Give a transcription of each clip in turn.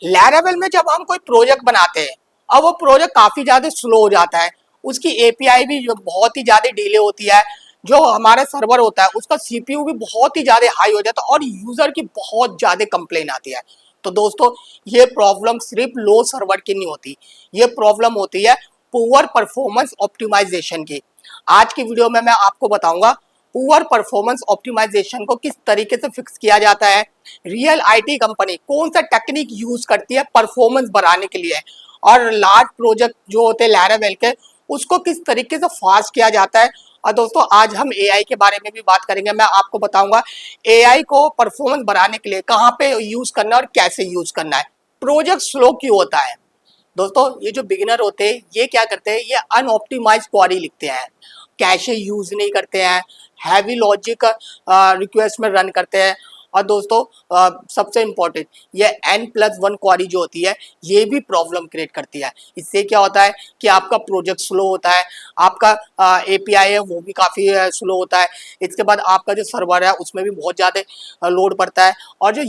लैरावेल में जब हम कोई प्रोजेक्ट बनाते हैं और वो प्रोजेक्ट काफी ज्यादा स्लो हो जाता है, उसकी एपीआई भी जो बहुत ही ज्यादा डिले होती है, जो हमारा सर्वर होता है उसका सीपीयू भी बहुत ही ज्यादा हाई हो जाता है और यूजर की बहुत ज्यादा कंप्लेन आती है। तो दोस्तों, ये प्रॉब्लम सिर्फ लो सर्वर की नहीं होती, ये प्रॉब्लम होती है पुअर परफॉर्मेंस ऑप्टिमाइजेशन की। आज की वीडियो में मैं आपको बताऊंगा पुअर परफॉर्मेंस ऑप्टिमाइजेशन को किस तरीके से फिक्स किया जाता है, रियल आईटी कंपनी कौन सा टेक्निक यूज करती है परफॉर्मेंस बढ़ाने के लिए, और लार्ज प्रोजेक्ट जो होते हैं लैरावेल के उसको किस तरीके से फास्ट किया जाता है। और दोस्तों, आज हम एआई के बारे में भी बात करेंगे। मैं आपको बताऊंगा एआई को परफॉर्मेंस बढ़ाने के लिए कहाँ पे यूज करना है और कैसे यूज करना है। प्रोजेक्ट स्लो क्यों होता है? दोस्तों, ये जो बिगिनर होते हैं ये क्या करते हैं, ये अनऑप्टिमाइज क्वेरी लिखते हैं, कैशे यूज नहीं करते हैं, हैवी लॉजिक रिक्वेस्ट में रन करते हैं। और दोस्तों, सबसे इम्पोर्टेंट, ये n+1 क्वेरी जो होती है ये भी प्रॉब्लम क्रिएट करती है। इससे क्या होता है कि आपका प्रोजेक्ट स्लो होता है, आपका एपीआई है वो भी काफ़ी स्लो होता है। इसके बाद आपका जो सर्वर है उसमें भी बहुत ज़्यादा लोड पड़ता है, और जो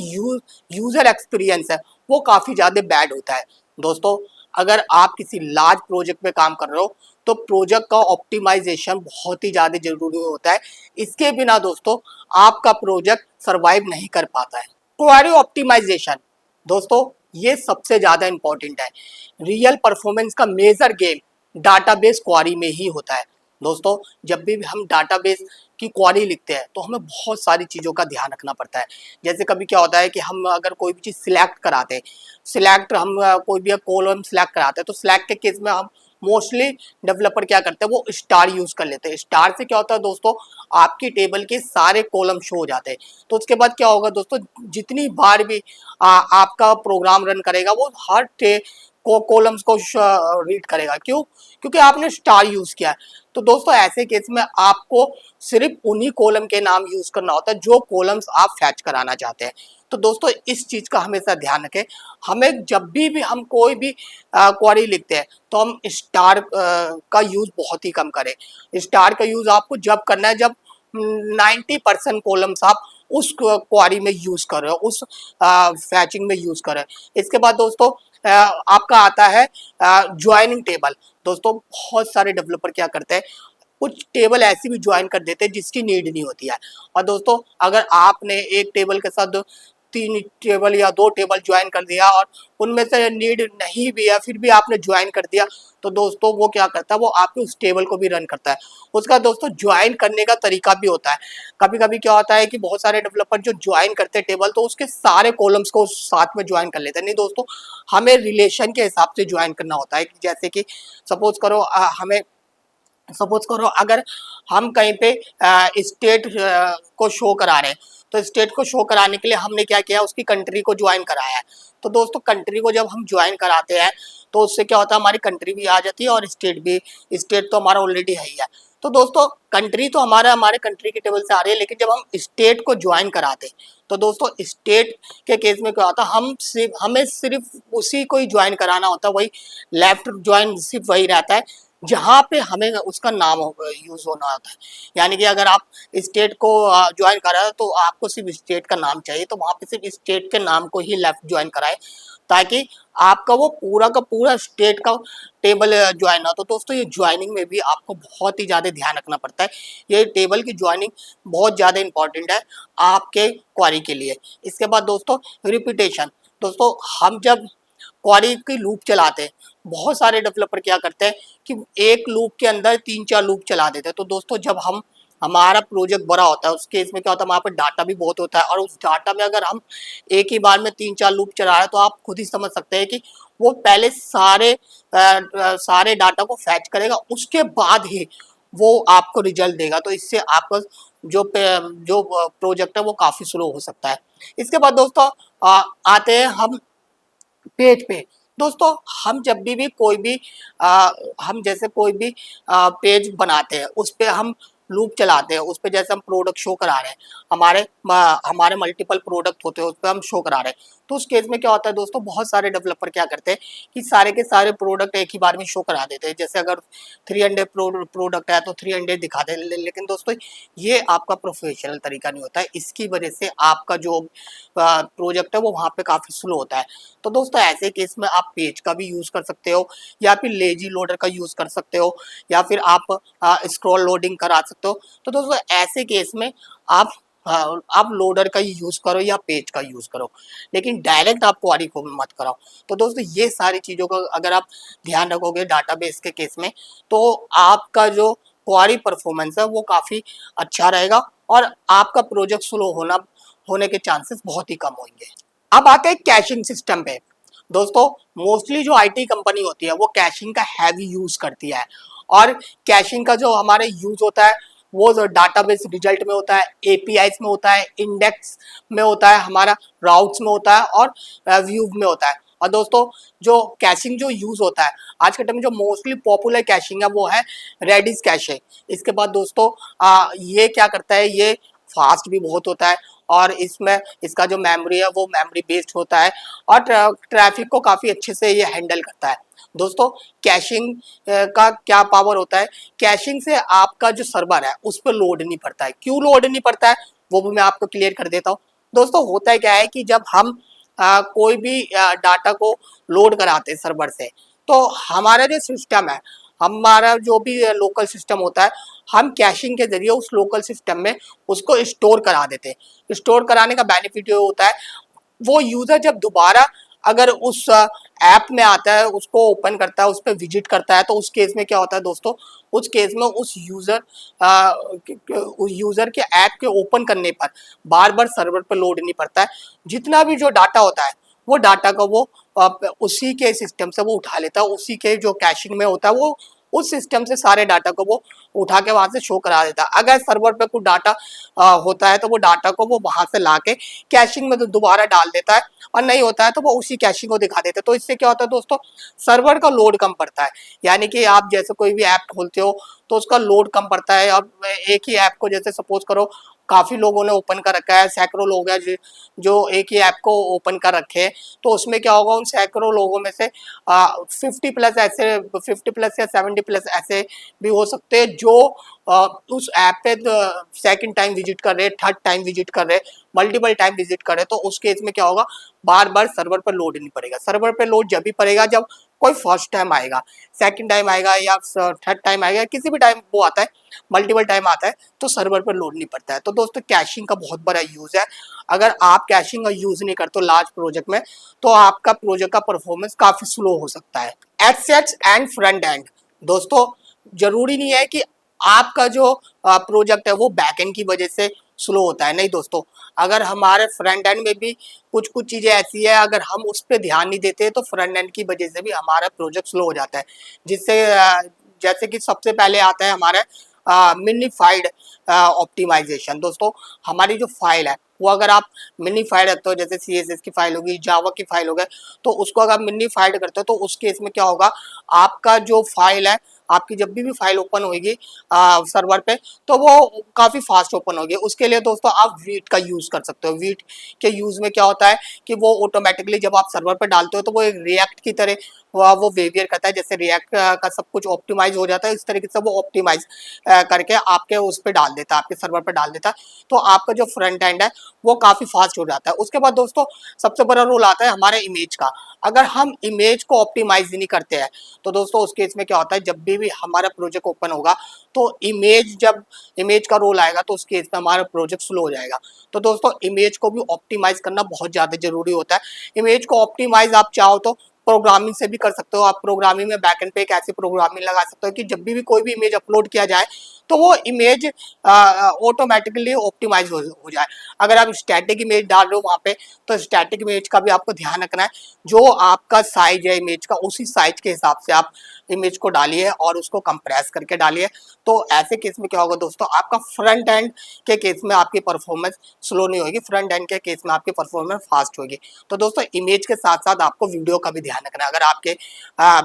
यूज़र एक्सपीरियंस है वो काफ़ी ज़्यादा बैड होता है। दोस्तों, अगर आप किसी लार्ज प्रोजेक्ट पे काम कर रहे हो तो प्रोजेक्ट का ऑप्टिमाइजेशन बहुत ही ज़्यादा जरूरी होता है। इसके बिना दोस्तों आपका प्रोजेक्ट सरवाइव नहीं कर पाता है। क्वेरी ऑप्टिमाइजेशन, दोस्तों ये सबसे ज़्यादा इंपॉर्टेंट है। रियल परफॉर्मेंस का मेजर गेम डाटाबेस क्वेरी में ही होता है। दोस्तों, जब भी हम डाटाबेस की क्वेरी लिखते हैं तो हमें बहुत सारी चीज़ों का ध्यान रखना पड़ता है। जैसे कभी क्या होता है कि हम अगर कोई भी चीज़ सिलेक्ट कराते हैं, हम कोई भी कॉलम सिलेक्ट कराते हैं, तो सिलेक्ट के केस में हम मोस्टली डेवलपर क्या करते हैं, वो स्टार यूज कर लेते हैं। स्टार से क्या होता है दोस्तों, आपकी टेबल के सारे कॉलम शो हो जाते हैं। तो उसके बाद क्या होगा दोस्तों, जितनी बार भी आपका प्रोग्राम रन करेगा वो हर कॉलम्स को रीड करेगा। क्यों? क्योंकि आपने स्टार यूज किया है। तो दोस्तों, ऐसे केस में आपको सिर्फ उन्हीं कॉलम के नाम यूज करना होता है जो कॉलम्स आप फैच कराना चाहते हैं। तो दोस्तों, इस चीज का हमेशा ध्यान रखें। हमें जब भी हम कोई भी क्वेरी लिखते हैं तो हम स्टार का यूज बहुत ही कम करें। स्टार का यूज आपको जब करना है जब 90% कॉलम्स आप उस क्वेरी में यूज कर रहे हो, उस फैचिंग में यूज कर रहे हो। इसके बाद दोस्तों, आपका आता है ज्वाइनिंग टेबल। दोस्तों, बहुत सारे डेवलपर क्या करते हैं, कुछ टेबल ऐसी भी ज्वाइन कर देते हैं जिसकी नीड नहीं होती है। और दोस्तों, अगर आपने एक टेबल के साथ 3 टेबल या 2 टेबल ज्वाइन कर दिया और उनमें से नीड नहीं भी है फिर भी आपने ज्वाइन कर दिया, तो दोस्तों वो क्या करता है, वो आपके उस टेबल को भी रन करता है। उसका दोस्तों ज्वाइन करने का तरीका भी होता है। कभी कभी क्या होता है कि बहुत सारे डेवलपर जो ज्वाइन करते हैं टेबल, तो उसके सारे कॉलम्स को साथ में ज्वाइन कर लेते हैं। नहीं दोस्तों, हमें रिलेशन के हिसाब से ज्वाइन करना होता है। जैसे कि सपोज करो अगर हम कहीं पे स्टेट को शो करा रहे हैं, तो स्टेट को शो कराने के लिए हमने क्या किया, उसकी कंट्री को ज्वाइन कराया है। तो दोस्तों, कंट्री को जब हम ज्वाइन कराते हैं तो उससे क्या होता है, हमारी कंट्री भी आ जाती है और स्टेट भी। स्टेट तो हमारा ऑलरेडी है ही है। तो दोस्तों, कंट्री तो हमारे कंट्री के टेबल से आ रही है, लेकिन जब हम स्टेट को ज्वाइन कराते हैं तो दोस्तों स्टेट के केस में क्या होता है, हमें सिर्फ उसी को ही ज्वाइन कराना होता है। वही लेफ्ट ज्वाइन सिर्फ वही रहता है जहाँ पे हमें उसका नाम यूज होना होता है। यानी कि अगर आप स्टेट को ज्वाइन करा है तो आपको सिर्फ स्टेट का नाम चाहिए, तो वहाँ पे सिर्फ स्टेट के नाम को ही लेफ्ट ज्वाइन कराए, ताकि आपका वो पूरा का पूरा स्टेट का टेबल ज्वाइन हो। तो दोस्तों, ये ज्वाइनिंग में भी आपको बहुत ही ज़्यादा ध्यान रखना पड़ता है। ये टेबल की ज्वाइनिंग बहुत ज़्यादा इंपॉर्टेंट है आपके क्वेरी के लिए। इसके बाद दोस्तों, रिपीटेशन। दोस्तों, हम जब क्वेरी की लूप चलाते हैं, बहुत सारे डेवलपर क्या करते हैं कि एक लूप के अंदर 3-4 लूप चला देते हैं। तो दोस्तों, जब हमारा प्रोजेक्ट बड़ा होता है उस केस में क्या होता है, वहाँ पर डाटा भी बहुत होता है, और उस डाटा में अगर हम एक ही बार में 3-4 लूप चला रहे हैं तो आप खुद ही समझ सकते हैं कि वो पहले सारे डाटा को फैच करेगा, उसके बाद ही वो आपको रिजल्ट देगा। तो इससे आपका जो प्रोजेक्ट है वो काफ़ी स्लो हो सकता है। इसके बाद दोस्तों, आते हैं हम पेज पे। दोस्तों, हम जब भी कोई भी हम जैसे कोई भी पेज बनाते हैं उस पे हम लूप चलाते हैं उस पे जैसे हम प्रोडक्ट शो करा रहे हैं, हमारे मल्टीपल प्रोडक्ट होते हैं उस पर हम शो करा रहे हैं, तो उस केस में क्या होता है दोस्तों, बहुत सारे डेवलपर क्या करते हैं कि सारे के सारे प्रोडक्ट एक ही बार में शो करा देते हैं। जैसे अगर 300 प्रोडक्ट है तो 300 दिखा दे, लेकिन दोस्तों ये आपका प्रोफेशनल तरीका नहीं होता है। इसकी वजह से आपका जो प्रोजेक्ट है वो वहाँ पे काफ़ी स्लो होता है। तो दोस्तों ऐसे केस में आप पेज का भी यूज़ कर सकते हो, या फिर लेजी लोडर का यूज़ कर सकते हो, या फिर आप स्क्रॉल लोडिंग करा सकते हो। तो दोस्तों ऐसे केस में आप आप लोडर का ही यूज़ करो या पेज का यूज़ करो, लेकिन डायरेक्ट आप क्वारी को मत कराओ। तो दोस्तों ये सारी चीज़ों का अगर आप ध्यान रखोगे डाटाबेस के केस में, तो आपका जो क्वारी परफॉर्मेंस है वो काफ़ी अच्छा रहेगा और आपका प्रोजेक्ट स्लो होने के चांसेस बहुत ही कम होंगे। अब आते हैं कैशिंग सिस्टम पे। दोस्तों मोस्टली जो आईटी कंपनी होती है वो कैशिंग का हैवी यूज करती है, और कैशिंग का जो हमारे यूज होता है वो डाटाबेस रिजल्ट में होता है, एपीआईज में होता है, इंडेक्स में होता है, हमारा राउट्स में होता है और व्यू में होता है। और दोस्तों जो कैशिंग जो यूज होता है आज के टाइम में, जो मोस्टली पॉपुलर कैशिंग है वो है रेडिस कैशे। इसके बाद दोस्तों ये क्या करता है, ये फास्ट भी बहुत होता है, और इसमें इसका जो मेमोरी है वो मेमोरी बेस्ड होता है, और ट्रैफिक को काफ़ी अच्छे से ये हैंडल करता है। दोस्तों कैशिंग का क्या पावर होता है, कैशिंग से आपका जो सर्वर है उस पर लोड नहीं पड़ता है। क्यों लोड नहीं पड़ता है वो भी मैं आपको क्लियर कर देता हूँ। दोस्तों होता है क्या है कि जब हम कोई भी डाटा को लोड कराते हैं सर्वर से, तो हमारा जो सिस्टम है, हमारा जो भी लोकल सिस्टम होता है, हम कैशिंग के जरिए उस लोकल सिस्टम में उसको स्टोर करा देते हैं। स्टोर कराने का बेनिफिट ये होता है, वो यूजर जब दोबारा अगर उस ऐप में आता है, उसको ओपन करता है, उस पर विजिट करता है, तो उस केस में क्या होता है दोस्तों, उस केस में उस यूजर के ऐप के ओपन करने पर बार बार सर्वर पर लोड नहीं पड़ता है। जितना भी जो डाटा होता है वो डाटा का वो उसी के सिस्टम से वो उठा लेता है, उसी के जो कैशिंग में होता है वो उस सिस्टम से सारे डाटा को वो उठा के वहां से शो करा देता है। अगर सर्वर पे कुछ डाटा होता है तो वो डाटा को वो वहां से ला के कैशिंग में दोबारा डाल देता है, और नहीं होता है तो वो उसी कैशिंग को दिखा देता है। तो इससे क्या होता है दोस्तों, सर्वर का लोड कम पड़ता है। यानी कि आप जैसे कोई भी ऐप खोलते हो तो उसका लोड कम पड़ता है। अब एक ही ऐप को जैसे सपोज करो काफी लोगों ने ओपन कर रखा है, सैकड़ों लोग हैं जो एक ही ऐप को ओपन कर रखे हैं, तो उसमें क्या होगा, उन सैकड़ों लोगों में से 50 प्लस या 70 प्लस ऐसे भी हो सकते हैं जो उस ऐप पे सेकंड टाइम विजिट कर रहे हैं, थर्ड टाइम विजिट कर रहे हैं, मल्टीपल टाइम विजिट कर रहे हैं। तो उस केस में क्या होगा, बार बार सर्वर पर लोड नहीं पड़ेगा। सर्वर पर लोड जब भी पड़ेगा जब कोई फर्स्ट टाइम आएगा, सेकंड टाइम आएगा या थर्ड टाइम आएगा, किसी भी टाइम वो आता है, मल्टीपल टाइम आता है, तो सर्वर पर लोड नहीं पड़ता है। तो दोस्तों कैशिंग का बहुत बड़ा यूज है। अगर आप कैशिंग का यूज नहीं करते लार्ज प्रोजेक्ट में, तो आपका प्रोजेक्ट का परफॉर्मेंस काफी स्लो हो सकता है। Assets and front end. दोस्तों जरूरी नहीं है कि आपका जो प्रोजेक्ट है वो बैकएंड की वजह से स्लो होता है, नहीं दोस्तों। अगर हमारे फ्रंट एंड में भी कुछ कुछ चीजें ऐसी है, अगर हम उस पर ध्यान नहीं देते तो फ्रंट एंड की वजह से भी हमारा प्रोजेक्ट स्लो हो जाता है। जिससे जैसे कि सबसे पहले आता है हमारे मिनिफाइड ऑप्टिमाइजेशन। दोस्तों हमारी जो फाइल है वो अगर आप मिनीफाइड रखते हो, जैसे CSS की फाइल होगी, जावा की फाइल होगी, तो उसको अगर मिनीफाइड करते हो तो उस केस में क्या होगा, आपका जो फाइल है, आपकी जब भी फाइल ओपन होगी सर्वर पे, तो वो काफ़ी फास्ट ओपन होगी। उसके लिए दोस्तों आप वीट का यूज़ कर सकते हो। वीट के यूज़ में क्या होता है कि वो ऑटोमेटिकली जब आप सर्वर पे डालते हो तो वो एक रिएक्ट की तरह वो बिहेवियर करता है। जैसे रिएक्ट का सब कुछ ऑप्टिमाइज हो जाता है, इस तरीके से वो ऑप्टिमाइज करके आपके उस पर डाल देता है, आपके सर्वर पर डाल देता है। तो आपका जो फ्रंट एंड है वो काफ़ी फास्ट हो जाता है। उसके बाद दोस्तों सबसे बड़ा रोल आता है हमारे इमेज का। अगर हम इमेज को ऑप्टिमाइज नहीं करते हैं तो दोस्तों उस केस में क्या होता है, जब भी हमारा प्रोजेक्ट ओपन होगा तो जब इमेज का रोल आएगा तो उस केस में हमारा प्रोजेक्ट स्लो हो जाएगा। तो दोस्तों इमेज को भी ऑप्टिमाइज करना बहुत ज़्यादा जरूरी होता है। इमेज को ऑप्टिमाइज आप चाहो तो प्रोग्रामिंग से भी कर सकते हो। आप प्रोग्रामिंग में बैकएंड पे एक ऐसी प्रोग्रामिंग लगा सकते हो कि जब भी कोई भी इमेज अपलोड किया जाए तो वो इमेज ऑटोमेटिकली ऑप्टिमाइज हो जाए। अगर आप स्टैटिक इमेज डाल रहे हो वहाँ पे, तो स्टैटिक इमेज का भी आपको ध्यान रखना है। जो आपका साइज है इमेज का, उसी साइज के हिसाब से आप इमेज को डालिए और उसको कंप्रेस करके डालिए। तो ऐसे केस में क्या होगा दोस्तों, आपका फ्रंट एंड के केस में आपकी परफॉर्मेंस स्लो नहीं होगी, फ्रंट एंड के केस में आपकी परफॉर्मेंस फास्ट होगी। तो दोस्तों इमेज के साथ साथ आपको वीडियो का भी ध्यान रखना है। अगर आपके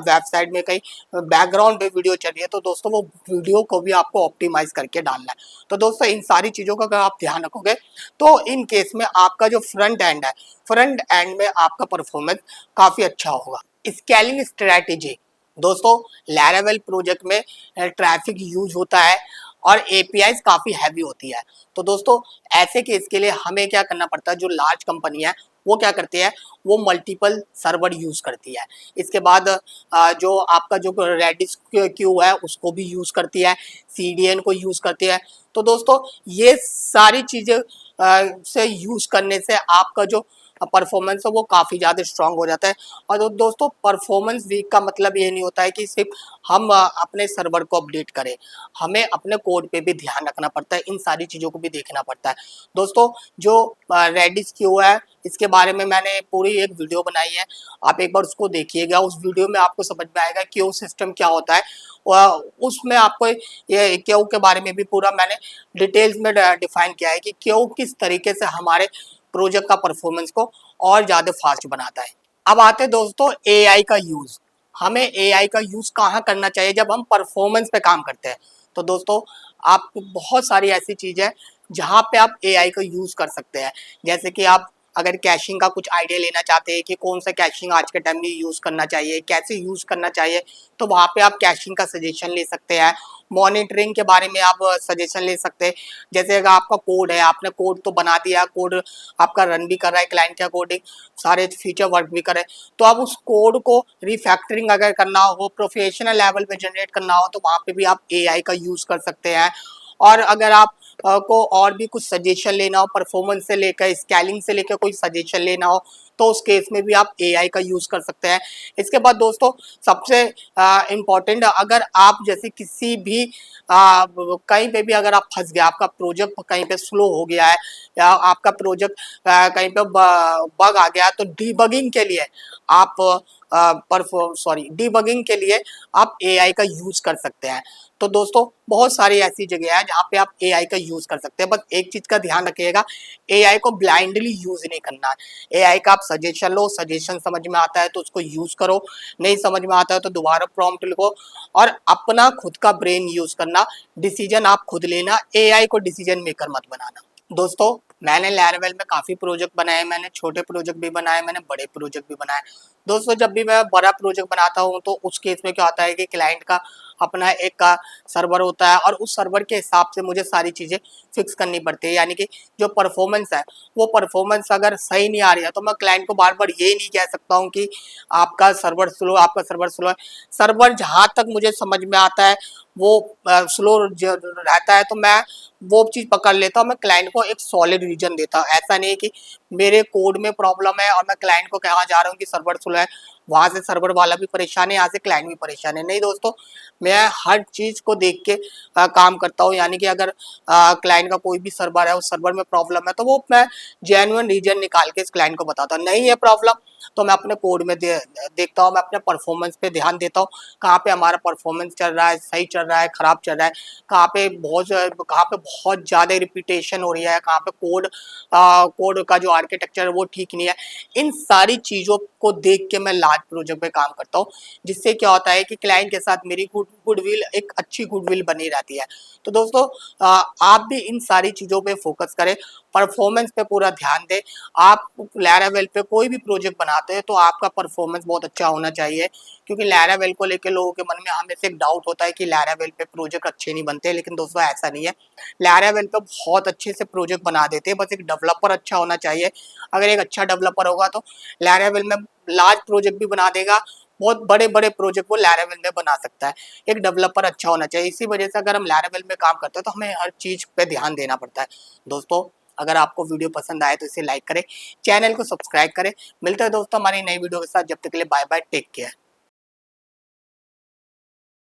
वेबसाइट में कहीं बैकग्राउंड पे वीडियो चल रही है तो दोस्तों वो वीडियो को भी आपको ऑप्टिमाइज करके डालना है। तो दोस्तों इन सारी चीज़ों का अगर आप ध्यान रखोगे तो इन केस में आपका जो फ्रंट एंड है, फ्रंट एंड में आपका परफॉर्मेंस काफ़ी अच्छा होगा। स्केलिंग स्ट्रैटेजी दोस्तों, लैरावेल प्रोजेक्ट में ट्रैफिक यूज होता है और एपीआईज काफ़ी हैवी होती है। तो दोस्तों ऐसे केस के लिए हमें क्या करना पड़ता है, जो लार्ज कंपनी है वो क्या करती है, वो मल्टीपल सर्वर यूज़ करती है। इसके बाद जो आपका जो रेडिस क्यू है उसको भी यूज़ करती है, सीडीएन को यूज़ करती है। तो दोस्तों ये सारी चीज़ें से यूज़ करने से आपका जो परफॉर्मेंस है वो काफ़ी ज़्यादा स्ट्रांग हो जाता है। और दोस्तों परफॉर्मेंस वीक का मतलब ये नहीं होता है कि सिर्फ हम अपने सर्वर को अपडेट करें, हमें अपने कोड पे भी ध्यान रखना पड़ता है, इन सारी चीज़ों को भी देखना पड़ता है। दोस्तों जो रेडिस क्यू है इसके बारे में मैंने पूरी एक वीडियो बनाई है, आप एक बार उसको देखिएगा। उस वीडियो में आपको समझ में आएगा क्यू सिस्टम क्या होता है। उसमें आपको ये क्यू के बारे में भी पूरा मैंने डिटेल्स में डिफाइन किया है कि क्यू किस तरीके से हमारे प्रोजेक्ट का परफॉर्मेंस को और ज़्यादा फास्ट बनाता है। अब आते हैं दोस्तों एआई का यूज़। हमें एआई का यूज़ कहाँ करना चाहिए जब हम परफॉर्मेंस पे काम करते हैं। तो दोस्तों आप बहुत सारी ऐसी चीज़ है जहाँ पे आप एआई का यूज़ कर सकते हैं। जैसे कि आप अगर कैशिंग का कुछ आइडिया लेना चाहते हैं कि कौन सा कैशिंग आज के टाइम में यूज़ करना चाहिए, कैसे यूज़ करना चाहिए, तो वहाँ पे आप कैशिंग का सजेशन ले सकते हैं। मॉनिटरिंग के बारे में आप सजेशन ले सकते हैं। जैसे अगर आपका कोड है, आपने कोड तो बना दिया, कोड आपका रन भी कर रहा है क्लाइंट के अकॉर्डिंग, सारे फीचर वर्क भी करे, तो आप उस कोड को रिफैक्टरिंग अगर करना हो, प्रोफेशनल लेवल पे जनरेट करना हो, तो वहाँ पे भी आप एआई का यूज़ कर सकते हैं। और अगर आप को और भी कुछ सजेशन लेना हो, परफॉर्मेंस से लेकर स्केलिंग से लेकर कोई सजेशन लेना हो, तो उस केस में भी आप एआई का यूज़ कर सकते हैं। इसके बाद दोस्तों सबसे इम्पॉर्टेंट, अगर आप जैसे किसी भी कहीं पे भी अगर आप फंस गए, आपका प्रोजेक्ट कहीं पे स्लो हो गया है या आपका प्रोजेक्ट कहीं पे बग आ गया, तो डीबगिंग के लिए आप डीबगिंग के लिए आप एआई का यूज़ कर सकते हैं। तो दोस्तों बहुत सारी ऐसी जगह है जहाँ पे आप एआई का यूज़ कर सकते हैं। बस एक चीज़ का ध्यान रखिएगा, एआई को ब्लाइंडली यूज़ नहीं करना है। एआई का आप सजेशन लो, सजेशन समझ में आता है तो उसको यूज़ करो, नहीं समझ में आता है तो दोबारा प्रॉम्प्ट लिखो और अपना खुद का ब्रेन यूज़ करना, डिसीजन आप खुद लेना, एआई को डिसीजन मेकर मत बनाना। दोस्तों मैंने लैरावेल में काफ़ी प्रोजेक्ट बनाए, मैंने छोटे प्रोजेक्ट भी बनाए, मैंने बड़े प्रोजेक्ट भी बनाए। दोस्तों जब भी मैं बड़ा प्रोजेक्ट बनाता हूँ तो उस केस में क्या होता है कि क्लाइंट का अपना एक का सर्वर होता है और उस सर्वर के हिसाब से मुझे सारी चीज़ें फिक्स करनी पड़ती है। यानी कि जो परफॉर्मेंस है वो परफॉर्मेंस अगर सही नहीं आ रही है तो मैं क्लाइंट को बार बार ये नहीं कह सकता हूँ कि आपका सर्वर स्लो, आपका सर्वर स्लो है। सर्वर जहाँ तक मुझे समझ में आता है वो स्लो रहता है तो मैं वो चीज़ पकड़ लेता हूँ, मैं क्लाइंट को एक सॉलिड रीजन देता हूँ। ऐसा नहीं है कि मेरे कोड में प्रॉब्लम है और मैं क्लाइंट को कहा जा रहा हूँ कि सर्वर स्लो है, वहाँ से सर्वर वाला भी परेशान है, यहाँ से क्लाइंट भी परेशान है। नहीं दोस्तों, मैं हर चीज़ को देख के काम करता हूँ। यानी कि अगर क्लाइंट का कोई भी सर्वर है, उस सर्वर में प्रॉब्लम है, तो वो मैं जेन्युइन रीजन निकाल के इस क्लाइंट को बताता हूँ। नहीं है प्रॉब्लम तो मैं अपने कोड में देखता हूँ, मैं अपने परफॉर्मेंस पे ध्यान देता हूँ, कहाँ पे हमारा परफॉर्मेंस चल रहा है, सही चल रहा है, खराब चल रहा है, कहाँ पे बहुत ज़्यादा रिपीटेशन हो रही है, कहाँ पे कोड का जो आर्किटेक्चर है वो ठीक नहीं है। इन सारी चीज़ों को देख के मैं लार्ज प्रोजेक्ट पे काम करता हूँ, जिससे क्या होता है कि क्लाइंट के साथ मेरी गुडविल एक अच्छी गुडविल बनी रहती है। तो दोस्तों आप भी इन सारी चीज़ों पे फोकस करें, परफॉर्मेंस पे पूरा ध्यान दें। आप लैरावेल पे कोई भी प्रोजेक्ट बनाते हैं तो आपका परफॉर्मेंस बहुत अच्छा होना चाहिए, क्योंकि लैरावेल को लेकर लोगों के मन में हमेशा एक डाउट होता है कि लैरावेल पे प्रोजेक्ट अच्छे नहीं बनते, लेकिन दोस्तों ऐसा नहीं है। लैरावेल पे बहुत अच्छे से प्रोजेक्ट बना देते हैं, बस एक डेवलपर अच्छा होना चाहिए। अगर एक अच्छा डेवलपर होगा तो लैरावेल में लार्ज प्रोजेक्ट भी बना देगा, बहुत बड़े बड़े प्रोजेक्ट वो लैरावेल में बना सकता है। एक डेवलपर अच्छा होना चाहिए, इसी वजह से अगर हम लैरावेल में काम करते हैं तो हमें हर चीज़ पे ध्यान देना पड़ता है। दोस्तों अगर आपको वीडियो पसंद आए तो इसे लाइक करें, चैनल को सब्सक्राइब करें। मिलते हैं दोस्तों हमारी नई वीडियो के साथ, जब तक के लिए बाय बाय, टेक केयर।